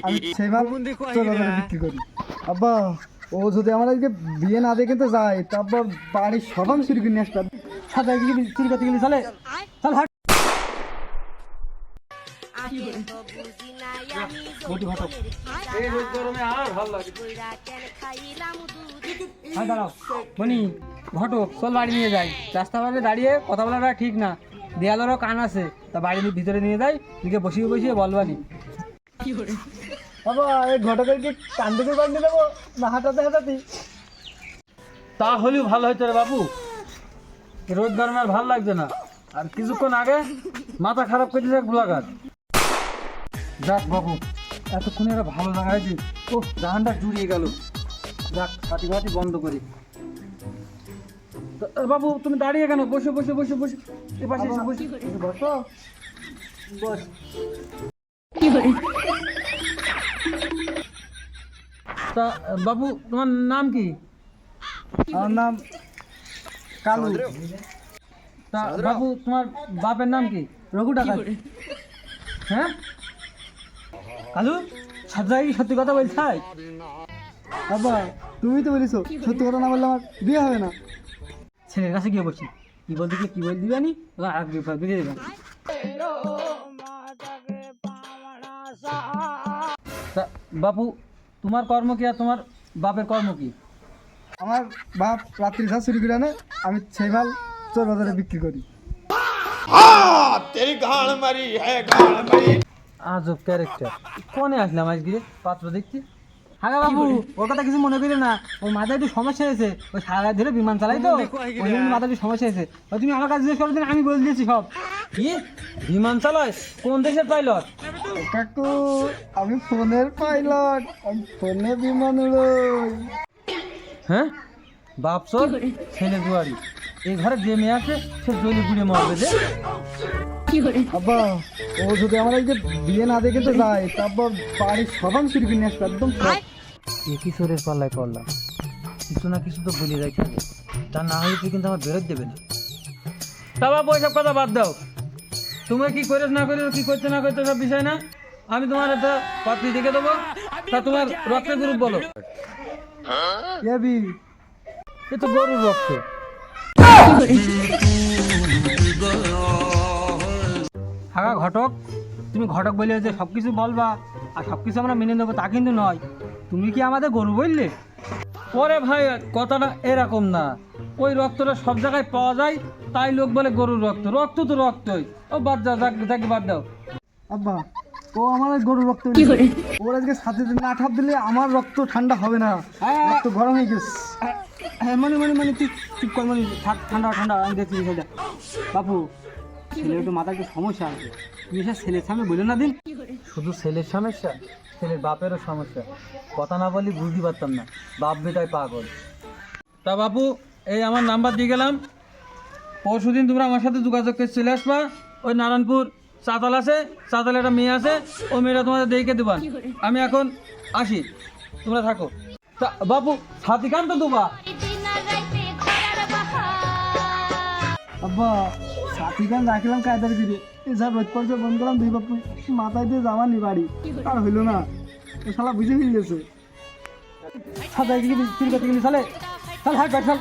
আমি সেই মাল বিক্রি করি। আব্বা ও যদি আমার আজকে বিয়ে না দেখে তো যায়, তারপর বাড়ির সবাই চুরি করে নিয়ে আসতাম। সাদা চুরি করতে গেলে চলে, চল হাট। দাঁড়াও মনি, ঘটক চল বাড়ি নিয়ে যাই। রাস্তা পাশে দাঁড়িয়ে কথা বলাটা ঠিক না, দেয়ালেরও কান আছে, তা বাড়ির ভিতরে নিয়ে যাই, দিকে বসিয়ে বসিয়ে বলবানি। বাবা এই ঘটকের কি কান থেকে বাঁধিয়ে দেবো না হাঁটাতে হাঁটাতে? তা হলেও ভালো হইতো রে বাবু, রোদ গরমে আর ভালো লাগছে না। আর কিছুক্ষণ আগে মাথা খারাপ করে দিয়েছে গোলাঘাট। যাক বাবু, এতক্ষণে একটা ভালো লাগা হয়েছে। ও জাহানটা জুড়িয়ে গেল। যাক হাঁটি হাঁটি বন্ধ করি। বাবু তুমি দাঁড়িয়ে কেন? বসে বসে বসে বসে এ পাশে এসে বসে বসো বস। তা বাবু তোমার নাম কি? আমার নাম কালু। তা বাবু তোমার বাপের নাম কি? রঘু টাকা। হ্যাঁ কালু, সব জায়গায় সত্যি কথা বলছাই? বাবা তুমি তো বলিস সত্যি কথা না বললে আমার বিয়ে হবে না। ছেলের কাছে গিয়ে বলছি, কি বলতে গিয়ে কি বল দিবে নি, আর বিয়ে দেবেন। তা বাপু তোমার কর্ম কি আর তোমার বাপের কর্ম কি? আমার বাপ রাত্রি ঘাস চুরি করে আনে, আমি সেই মাল চোর বাজারে বিক্রি করি। আজব ক্যারেক্টার। কোনে আসলাম আজকে পাত্র দেখছি? হ্যাঁ বাবু ওর কথা কিছু মনে করি না, ওর মাথায় একটু সমস্যা হয়েছে, ওই সারা রাত ধরে বিমান চালাই তো, ওই জন্য মাথায় একটু সমস্যা হয়েছে। তুমি আমার কাছে জিজ্ঞেস করো, আমি বলে দিয়েছি সব। কি বিমান চালায়? কোন দেশের পাইলট? কাকু আমি ফোনের পাইলট, আমি ফোনে বিমান উড়োই। হ্যাঁ বাপ সর ছেলে দুয়ারি, এই ঘরে যে মেয়ে আছে সে জলি গুড়ে মরবে যে। আব্বা ও যদি আমার আজকে বিয়ে না দেখে তো যায়, তারপর বাড়ির সবাই চুরি করে নিয়ে আসতো একদম সব। এ কিশোরের পাল্লায় পড়লাম, কিছু না কিছু তো বলে যাই থাকে, তা না হলে তুই কিন্তু আমার বেরোত দেবে না। তা বাবু ওইসব কথা বাদ দাও, তুমি কি করে না করে কি করতে না করতে সব বিষয় না। আমি তোমার একটা পাত্রী দেখে দেবো, তা তোমার রক্তের গ্রুপ বলো। এবি এ তো গরুর রক্ত। হাগা ঘটক, তুমি ঘটক বললে যে সব কিছু বলবা আর সব কিছু আমরা মেনে নেবো তা কিন্তু নয়। তুমি কি আমাদের গরু বললে? পরে ভাই কথাটা এরকম না, ওই রক্তটা সব জায়গায় পাওয়া যায়, তাই লোক বলে গরুর রক্ত। রক্ত তো রক্তই। ও বাদ দাও, যাকে বাদ দাও। আব্বা ও আমার গরুর রক্ত, ওর আজকে সাথে না ঠাপ দিলে আমার রক্ত ঠান্ডা হবে না, রক্ত গরম হয়ে গেছে। মানে মানে মানে তুই চুপ কর, মানে ঠান্ডা ঠান্ডা আমি দেখছি বিষয়টা। বাপু ছেলের একটু মাথায় একটু সমস্যা আছে, তুমি সে ছেলের সামনে বলে না দিন। শুধু ছেলের সমস্যা, ছেলের বাপেরও সমস্যা। কথা না বলি বুঝতে পারতাম না, বাপ বেটায় পাগল। তা বাপু এই আমার নাম্বার দিয়ে গেলাম, পরশু দিন তোমরা আমার সাথে যোগাযোগ করে চলে আসবা। ওই নারায়ণপুর চাতাল আছে, চাতালে একটা মেয়ে আছে, ওই মেয়েটা তোমাদের দেখে দেবান। আমি এখন আসি, তোমরা থাকো। তা বাপু ছাতি কান তো দুবা। আব্বা সাথী গান রাখলাম কায়দার দিকে, এসব রোজ পর্যন্ত বন্ধ করলাম, দুই বাপু মাথায় দিয়ে যাওয়া নি বাড়ি, আর হইলো না, ও শালা বুঝে ফেল গেছে। ছাতা চুরি করতে গেলে চলে, চল হাট চল।